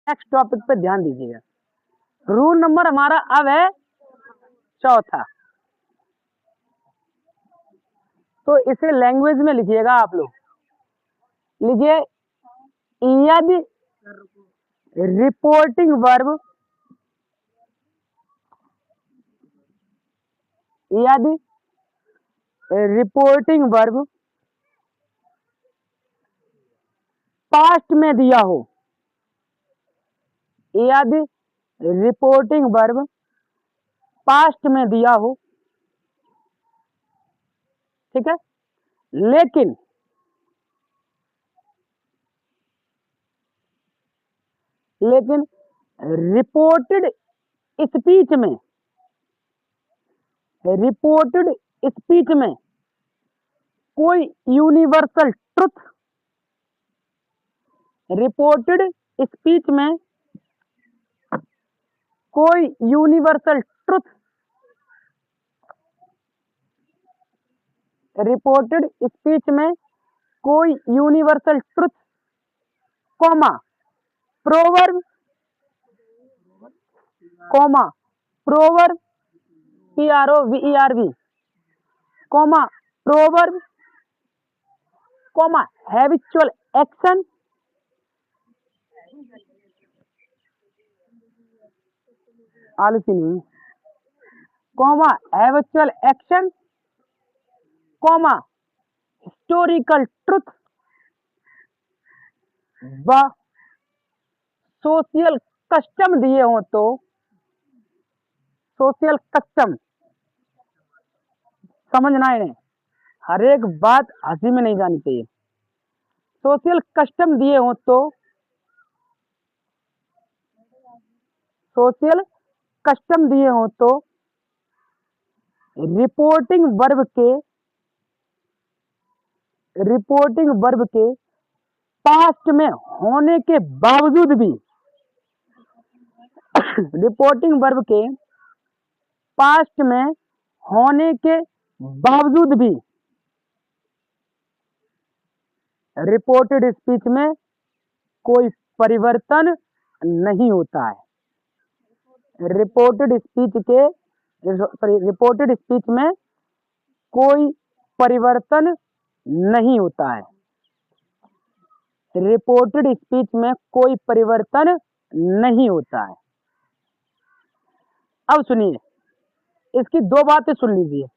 Next topic पे ध्यान दीजिएगा। रूल नंबर हमारा अब है चौथा। तो इसे लैंग्वेज में लिखिएगा आप लोग। लिखिए यदि रिपोर्टिंग वर्ब, यदि रिपोर्टिंग वर्ब पास्ट में दिया हो, यदि रिपोर्टिंग वर्ब पास्ट में दिया हो, ठीक है, लेकिन रिपोर्टेड स्पीच में, रिपोर्टेड स्पीच में कोई यूनिवर्सल ट्रुथ, रिपोर्टेड स्पीच में कोई यूनिवर्सल ट्रुथ, रिपोर्टेड स्पीच में कोई universal truth, comma proverb, comma proverb PROVERB, comma proverb, comma habitual action, आलसी नहीं, comma habitual action, comma historical truth व सोशल कस्टम दिए हो तो, सोशल कस्टम समझना है, हर एक बात हंसी में नहीं जानी चाहिए। सोशल कस्टम दिए हो तो, सोशल कस्टम दिए हो तो रिपोर्टिंग वर्ब के पास्ट में होने के बावजूद भी, रिपोर्टिंग वर्ब के पास्ट में होने के बावजूद भी रिपोर्टेड स्पीच में कोई परिवर्तन नहीं होता है। रिपोर्टेड स्पीच में कोई परिवर्तन नहीं होता है। रिपोर्टेड स्पीच में कोई परिवर्तन नहीं होता है। अब सुनिए, इसकी दो बातें सुन लीजिए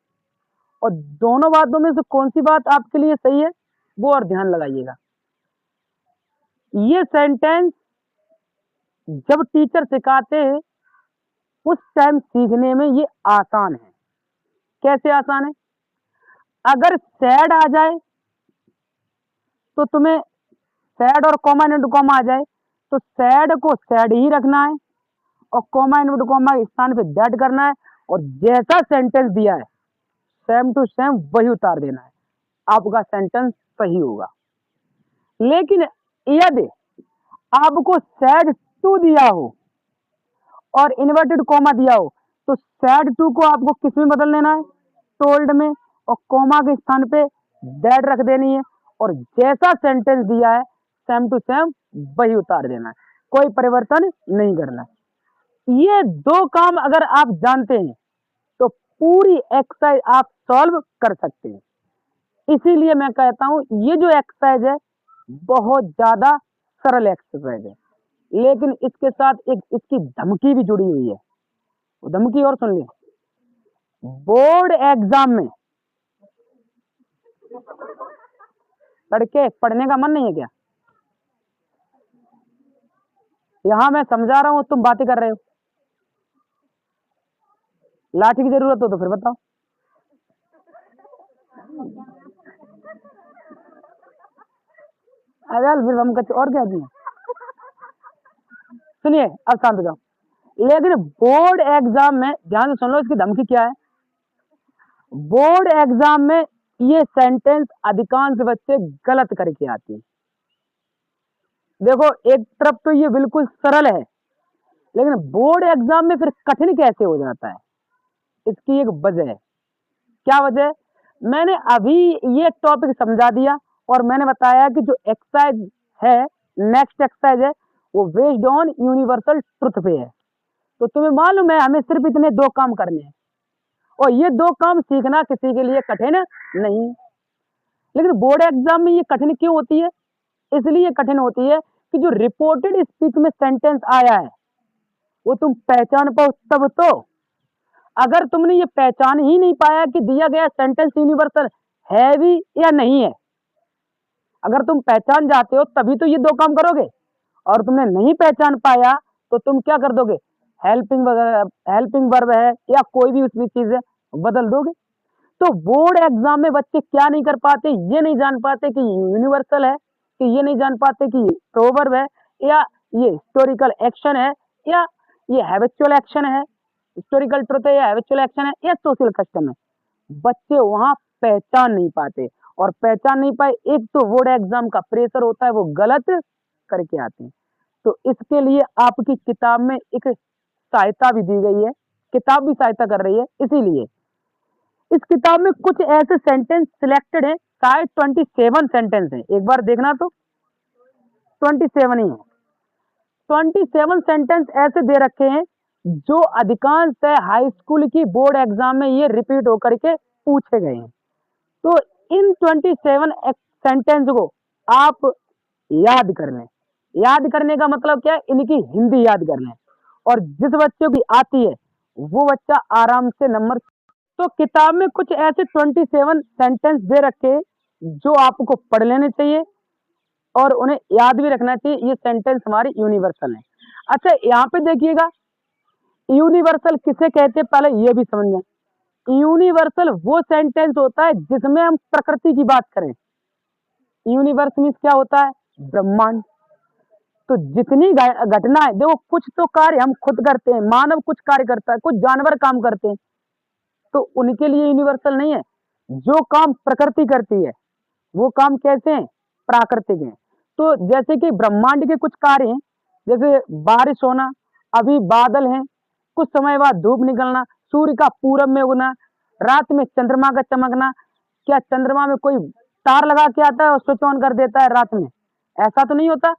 और दोनों बातों में से कौन सी बात आपके लिए सही है वो और ध्यान लगाइएगा। ये सेंटेंस जब टीचर सिखाते हैं उस टाइम सीखने में ये आसान है। कैसे आसान है? अगर सैड आ जाए तो तुम्हें सैड और कॉमा इनटू कॉमा आ जाए तो सैड को सैड ही रखना है और कॉमा इनटू कॉमा के स्थान पे दैट करना है और जैसा सेंटेंस दिया है सेम टू सेम वही उतार देना है, आपका सेंटेंस सही होगा। लेकिन यदि आपको सैड टू दिया हो और इन्वर्टेड कॉमा दिया हो तो सैड टू को आपको किस में बदल लेना है? टोल्ड में, और कॉमा के स्थान पे दैट रख देनी है और जैसा सेंटेंस दिया है सेम टू सेम वही उतार देना है, कोई परिवर्तन नहीं करना। ये दो काम अगर आप जानते हैं तो पूरी एक्सरसाइज आप सॉल्व कर सकते हैं। इसीलिए मैं कहता हूं ये जो एक्सरसाइज है बहुत ज्यादा सरल एक्सरसाइज है, लेकिन इसके साथ एक इसकी धमकी भी जुड़ी हुई है। वो धमकी और सुन ली, बोर्ड एग्जाम में लड़के पढ़ने का मन नहीं है क्या? यहां मैं समझा रहा हूं तुम बातें कर रहे हो। लाठी की जरूरत हो तो फिर बताओ। अरे फिर हम कुछ और क्या दिए? सुनिए, अब शांत हो जाओ। लेकिन बोर्ड एग्जाम में ध्यान से सुन लो, इसकी धमकी क्या है। बोर्ड एग्जाम में ये सेंटेंस अधिकांश बच्चे गलत करके आते हैं। देखो, एक तरफ तो ये बिल्कुल सरल है, लेकिन बोर्ड एग्जाम में फिर कठिन कैसे हो जाता है, इसकी एक वजह है। क्या वजह है? मैंने अभी ये टॉपिक समझा दिया और मैंने बताया कि जो एक्सरसाइज है, नेक्स्ट एक्सरसाइज है, वो बेस्ड ऑन यूनिवर्सल ट्रुथ पे है। तो तुम्हें मालूम है हमें सिर्फ इतने 2 काम करने हैं और ये 2 काम सीखना किसी के लिए कठिन नहीं। लेकिन बोर्ड एग्जाम में ये कठिन क्यों होती है? इसलिए कठिन होती है कि जो रिपोर्टेड स्पीच में सेंटेंस आया है वो तुम पहचान पाओ तब तो। अगर तुमने ये पहचान ही नहीं पाया कि दिया गया सेंटेंस यूनिवर्सल है भी या नहीं है, अगर तुम पहचान जाते हो तभी तो ये 2 काम करोगे, और तुमने नहीं पहचान पाया तो तुम क्या कर दोगे? हेल्पिंग वर्ब है या कोई भी उसमें चीज है बदल दोगे। तो बोर्ड एग्जाम में बच्चे क्या नहीं कर पाते? ये नहीं जान पाते कि यूनिवर्सल है, कि ये नहीं जान पाते कि प्रोवर्ब है, या ये हिस्टोरिकल एक्शन है, या ये हैबिचुअल एक्शन है, हिस्टोरिकल ट्रुथ है या हैबिचुअल एक्शन है या सोशल कस्टम है। बच्चे वहां पहचान नहीं पाते, और पहचान नहीं पाए, एक तो बोर्ड एग्जाम का प्रेशर होता है वो गलत करके आते हैं। तो इसके लिए आपकी किताब में एक सहायता भी दी गई है, किताब भी सहायता कर रही है। इसीलिए इस किताब में कुछ ऐसे सेंटेंस सिलेक्टेड है, शायद 27 सेंटेंस है, एक बार देखना तो 27 ही है। 27 सेंटेंस ऐसे दे रखे हैं जो अधिकांश हाई स्कूल की बोर्ड एग्जाम में ये रिपीट होकर के पूछे गए हैं। तो इन 27 सेंटेंस को आप याद कर लें। याद करने का मतलब क्या है? इनकी हिंदी याद कर लें, और जिस बच्चे की आती है वो बच्चा आराम से नंबर। तो किताब में कुछ ऐसे 27 सेंटेंस दे रखे जो आपको पढ़ लेने चाहिए और उन्हें याद भी रखना चाहिए। ये सेंटेंस हमारी यूनिवर्सल है। अच्छा, यहाँ पे देखिएगा, यूनिवर्सल किसे कहते हैं पहले ये भी समझ लें। यूनिवर्सल वो सेंटेंस होता है जिसमें हम प्रकृति की बात करें। यूनिवर्स मीन्स क्या होता है? ब्रह्मांड। तो जितनी घटनाएं, देखो कुछ तो कार्य हम खुद करते हैं, मानव कुछ कार्य करता है, कुछ जानवर काम करते हैं, तो उनके लिए यूनिवर्सल नहीं है। जो काम प्रकृति करती है वो काम कैसे हैं? प्राकृतिक हैं। तो जैसे कि ब्रह्मांड के कुछ कार्य हैं, जैसे बारिश होना, अभी बादल हैं, कुछ समय बाद धूप निकलना, सूर्य का पूरब में उगना, रात में चंद्रमा का चमकना। क्या चंद्रमा में कोई तार लगा के आता है और स्विच ऑन कर देता है रात में? ऐसा तो नहीं होता।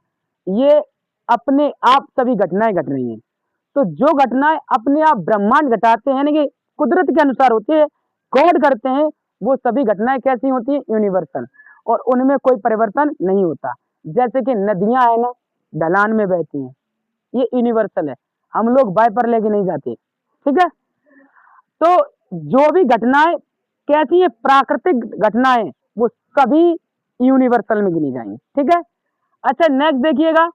ये अपने आप सभी घटनाएं घट रही हैं। तो जो घटनाएं अपने आप ब्रह्मांड घटाते हैं, यानी कि कुदरत के अनुसार होती है, गॉड करते हैं, वो सभी घटनाएं कैसी होती हैं? यूनिवर्सल, और उनमें कोई परिवर्तन नहीं होता। जैसे कि नदियां है ना, ढलान में बहती हैं, ये यूनिवर्सल है, हम लोग वाइपर लेके नहीं जाते, ठीक है। तो जो भी घटनाएं कैसी है, प्राकृतिक घटनाएं, वो सभी यूनिवर्सल में गिनी जाएंगी, ठीक है। अच्छा, नेक्स्ट देखिएगा,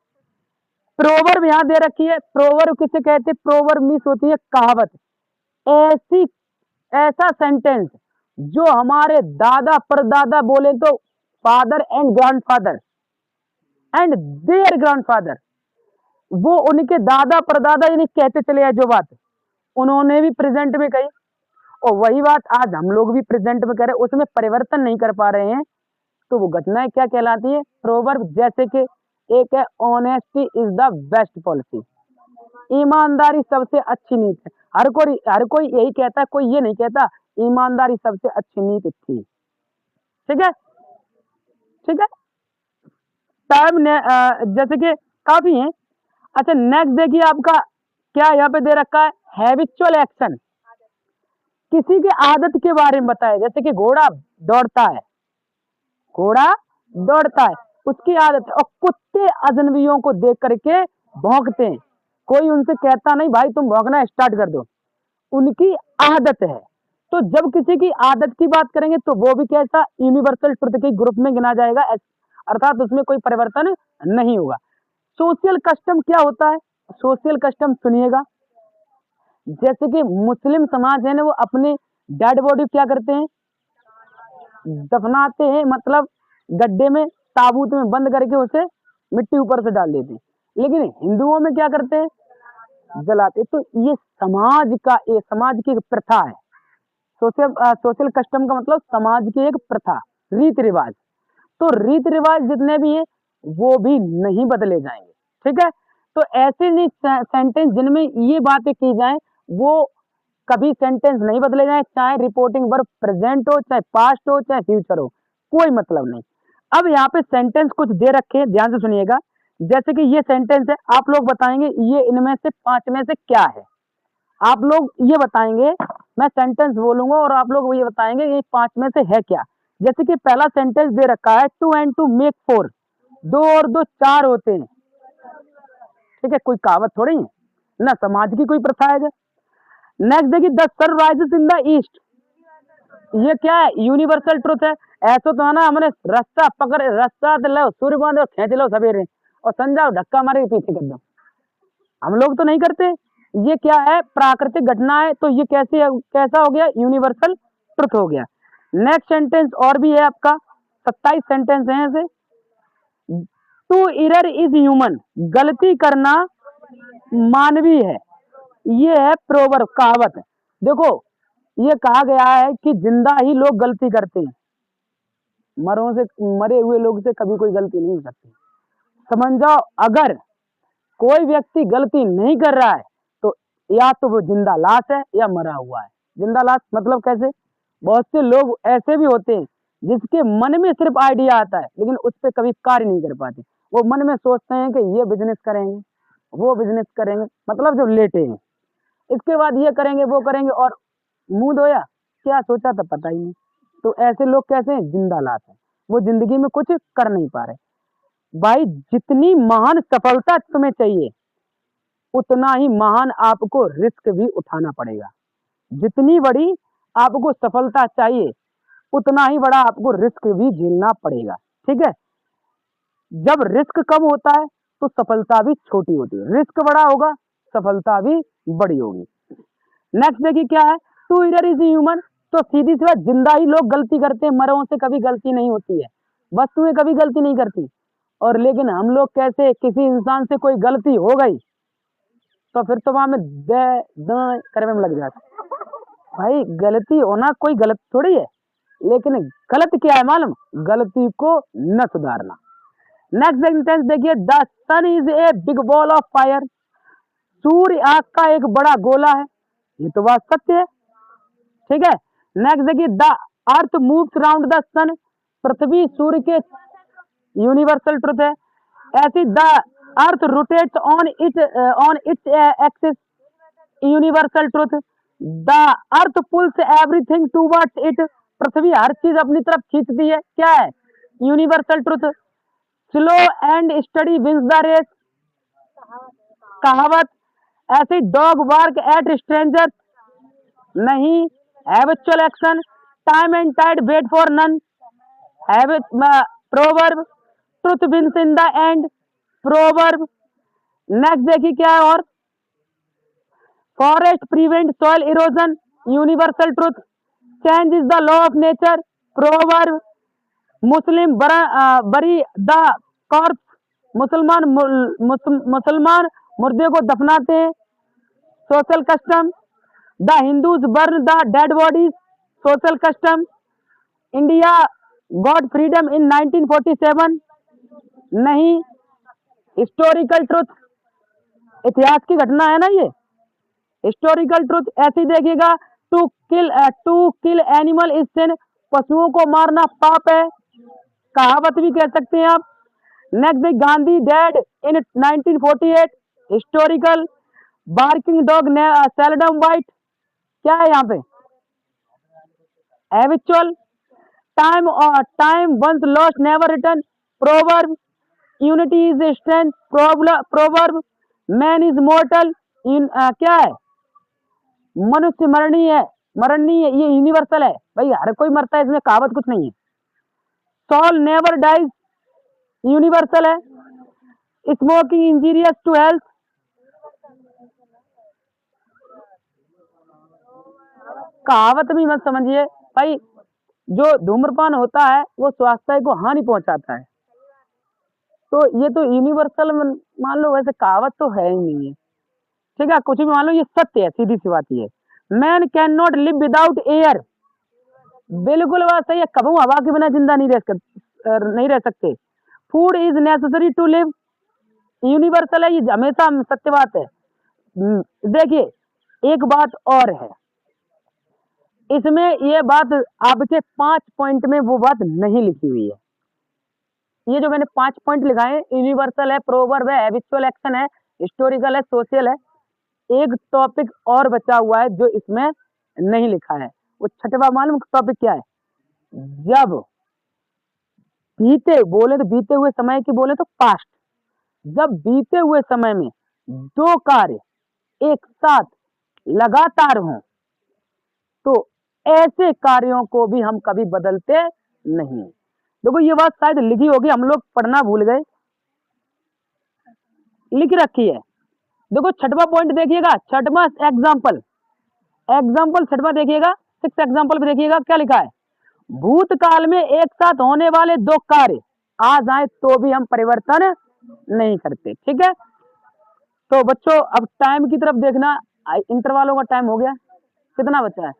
प्रोवर्ब यहाँ दे रखी है। प्रोवर्ब किसे कहते हैं? प्रोवर्ब मीन्स होती है कहावत। ऐसी ऐसा सेंटेंस जो हमारे दादा परदादा बोले तो father and grandfather and their grandfather, वो उनके दादा परदादा यानी कहते चले आए, जो बात उन्होंने भी प्रेजेंट में कही और वही बात आज हम लोग भी प्रेजेंट में कर रहे हैं, उसमें परिवर्तन नहीं कर पा रहे हैं। तो वो घटनाएं क्या कहलाती है? प्रोवर्ब। जैसे कि एक है, honesty is the best policy, ईमानदारी सबसे अच्छी नीति है। हर कोई यही कहता है, कोई ये नहीं कहता ईमानदारी सबसे अच्छी नीति थी, ठीक है, ठीक है। टाइम जैसे कि काफी है। अच्छा, नेक्स्ट देखिए आपका क्या यहाँ पे दे रखा है, हैबिचुअल एक्शन। किसी की आदत के बारे में बताया, जैसे कि घोड़ा दौड़ता है, घोड़ा दौड़ता है, उसकी आदत है। और कुत्ते अजनबियों को देख करके भौंकते हैं, कोई उनसे कहता नहीं भाई तुम भौंकना स्टार्ट कर दो, उनकी आदत है। तो जब किसी की आदत की बात करेंगे तो वो भी कैसा? यूनिवर्सल ट्रुथ के ग्रुप में गिना जाएगा, अर्थात उसमें कोई परिवर्तन नहीं होगा। सोशल कस्टम क्या होता है? सोशल कस्टम सुनिएगा, जैसे कि मुस्लिम समाज है ना, वो अपने डेड बॉडी क्या करते हैं? दफनाते हैं, मतलब गड्ढे में, ताबूत में बंद करके उसे मिट्टी ऊपर से डाल देते हैं। लेकिन हिंदुओं में क्या करते हैं? जलाते। तो ये समाज की एक प्रथा है। सोशल कस्टम का मतलब समाज की एक प्रथा, रीति रिवाज। तो रीति रिवाज जितने भी है वो भी नहीं बदले जाएंगे, ठीक है। तो ऐसे नहीं सेंटेंस जिनमें ये बातें की जाए वो कभी सेंटेंस नहीं बदले जाए, चाहे रिपोर्टिंग वर्ब प्रेजेंट हो, चाहे पास्ट हो, चाहे फ्यूचर हो, कोई मतलब नहीं। अब यहाँ पे सेंटेंस कुछ दे रखे हैं, ध्यान से सुनिएगा। जैसे कि ये सेंटेंस है, आप लोग बताएंगे ये इनमें से 5 में से क्या है। आप लोग ये बताएंगे, मैं सेंटेंस बोलूंगा और आप लोग ये बताएंगे ये 5 में से है क्या। जैसे कि पहला सेंटेंस दे रखा है, 2 and 2 make 4, 2 और 2 4 होते हैं। ठीक है, कोई कहावत थोड़ी है ना, समाज की कोई प्रथा है। नेक्स्ट देखिए, the sun rises in the east, ये क्या है, यूनिवर्सल ट्रुथ है। ऐसा तो है ना, हमने रास्ता लो सूर्य बांध और खींच लो सवेरे और संजाओ धक्का मारे पीछे कर दो, हम लोग तो नहीं करते। ये क्या है, प्राकृतिक घटना है, तो ये कैसा हो गया, यूनिवर्सल ट्रुथ हो गया। नेक्स्ट सेंटेंस और भी है आपका, 27 सेंटेंस हैं ऐसे। टू एरर इज ह्यूमन, गलती करना मानवीय है। ये है प्रोवर्ब, कहावत। देखो, ये कहा गया है कि जिंदा ही लोग गलती करते हैं, मरे हुए लोग से कभी कोई गलती नहीं हो सकती। समझ जाओ, अगर कोई व्यक्ति गलती नहीं कर रहा है तो या तो वो जिंदा लाश है या मरा हुआ है। जिंदा लाश मतलब कैसे, बहुत से लोग ऐसे भी होते हैं जिसके मन में सिर्फ आइडिया आता है लेकिन उस पर कभी कार्य नहीं कर पाते। वो मन में सोचते हैं कि ये बिजनेस करेंगे, वो बिजनेस करेंगे, मतलब जो लेटे हैं, इसके बाद ये करेंगे वो करेंगे, और मुंह धोया क्या सोचा था पता ही नहीं। तो ऐसे लोग कैसे हैं, जिंदा लाश है, वो जिंदगी में कुछ कर नहीं पा रहे। भाई, जितनी महान सफलता तुम्हें चाहिए उतना ही महान आपको रिस्क भी उठाना पड़ेगा। जितनी बड़ी आपको सफलता चाहिए उतना ही बड़ा आपको रिस्क भी झेलना पड़ेगा। ठीक है, जब रिस्क कम होता है तो सफलता भी छोटी होती है, रिस्क बड़ा होगा सफलता भी बड़ी होगी। नेक्स्ट देखिए क्या है, टू ईयर इज ह्यूमन, तो सीधी सी बात, जिंदा ही लोग गलती करते हैं, मरों से कभी गलती नहीं होती है, वस्तुएं कभी गलती नहीं करती। और लेकिन हम लोग कैसे, किसी इंसान से कोई गलती हो गई तो फिर तो वहां में दे द करने में लग जाता। भाई, गलती होना कोई गलत थोड़ी है, लेकिन गलत क्या है मालूम, गलती को न सुधारना। नेक्स्ट सेंटेंस देखिए, the sun is a big ball of fire, सूर्य आग का एक बड़ा गोला है। ये तो बात सत्य है। ठीक है, नेक्स्ट देखिए, the earth moves round the sun, पृथ्वी सूर्य के, यूनिवर्सल ट्रुथ है। ऐसी the earth rotates on its axis, universal truth. The earth pulls everything towards it, पृथ्वी हर चीज अपनी तरफ खींचती है, क्या है, universal truth. Slow and steady wins the race, कहावत। ऐसे डॉग बार्क एट स्ट्रेंजर्स, नहीं, habitual action. Time and tide wait for none, habit, proverb. Truth wins in the and, proverb. Next देखिए क्या है, और forest prevent soil erosion, universal truth. Change is the law of nature, proverb. मुस्लिम बरी the corps, मुसलमान मुर्दे को दफनाते हैं, social custom. The Hindus burn the dead bodies, social custom. India got freedom इन 1947, नहीं, हिस्टोरिकल ट्रुथ, इतिहास की घटना है ना ये, हिस्टोरिकल ट्रुथ। ऐसी देखिएगा, टू किल एनिमल इज सिन, पशुओं को मारना पाप है, कहावत भी कह सकते हैं आप। Next, Gandhi dead in 1948, historical. Barking dog seldom bite, क्या है यहाँ पे, habitual. Time once lost never return, proverb. Unity is strength, proverb. Man is mortal, क्या है, मनुष्य मरणीय है, ये यूनिवर्सल है भाई, हर कोई मरता है, इसमें कहावत कुछ नहीं है। सोल नेवर डाइज, यूनिवर्सल है। स्मोकिंग इंजीरियस टू हेल्थ, कहावत भी मत समझिए भाई, जो धूम्रपान होता है वो स्वास्थ्य को हानि पहुंचाता है, तो ये तो यूनिवर्सल मान लो, वैसे कहावत तो है ही नहीं है। ठीक है, कुछ भी मान लो, ये सत्य है, सीधी सी बात ये। Man can not live without air, बिल्कुल बात सही है, कभी हवा के बिना जिंदा नहीं रह सकते। Food is necessary to live, universal है, ये हमेशा सत्य बात है। देखिए, एक बात और है इसमें, ये बात आपके 5 पॉइंट में वो बात नहीं लिखी हुई है, ये जो मैंने 5 पॉइंट लिखाए हैं, यूनिवर्सल है, प्रोवर्ब है, हैबिचुअल एक्शन है, हिस्टोरिकल है, सोशल है। एक टॉपिक और बचा हुआ है जो इसमें नहीं लिखा है। वो छठवां मालूम टॉपिक क्या है? जब बीते बोले तो बीते हुए समय की बोले तो पास्ट, जब बीते हुए समय में दो कार्य एक साथ लगातार हों तो ऐसे कार्यों को भी हम कभी बदलते नहीं। देखो ये बात शायद लिखी होगी, हम लोग पढ़ना भूल गए, लिख रखी है। देखो छठवां पॉइंट देखिएगा, छठवां एग्जाम्पल, छठवां देखिएगा, 6 एग्जाम्पल पे देखिएगा क्या लिखा है। भूतकाल में एक साथ होने वाले दो कार्य आ जाए तो भी हम परिवर्तन नहीं करते। ठीक है, तो बच्चों अब टाइम की तरफ देखना, इंटरवलों का टाइम हो गया, कितना बचा है?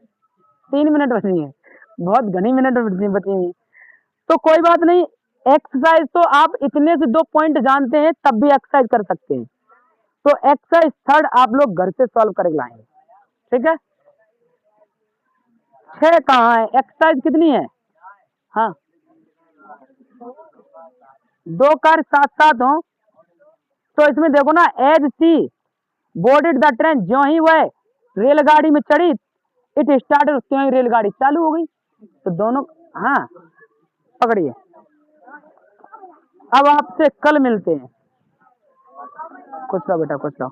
3 मिनट बची है, बहुत घनी मिनट बची हुई। तो कोई बात नहीं, एक्सरसाइज तो आप इतने से 2 पॉइंट जानते हैं तब भी एक्सरसाइज कर सकते हैं। तो एक्सरसाइज थर्ड आप लोग घर से सॉल्व करके लाएंगे। ठीक है, 6 कहाँ है? एक्सरसाइज कितनी है? हाँ, 2 कार्य साथ साथ हो तो इसमें देखो ना, as she boarded the train, जो ही वह रेलगाड़ी में चढ़ी, इट स्टार्टेड, त्यों ही रेलगाड़ी चालू हो गई। तो दोनों, हाँ पकड़िए। अब आपसे कल मिलते हैं। खुश रहो बेटा, खुश रहो।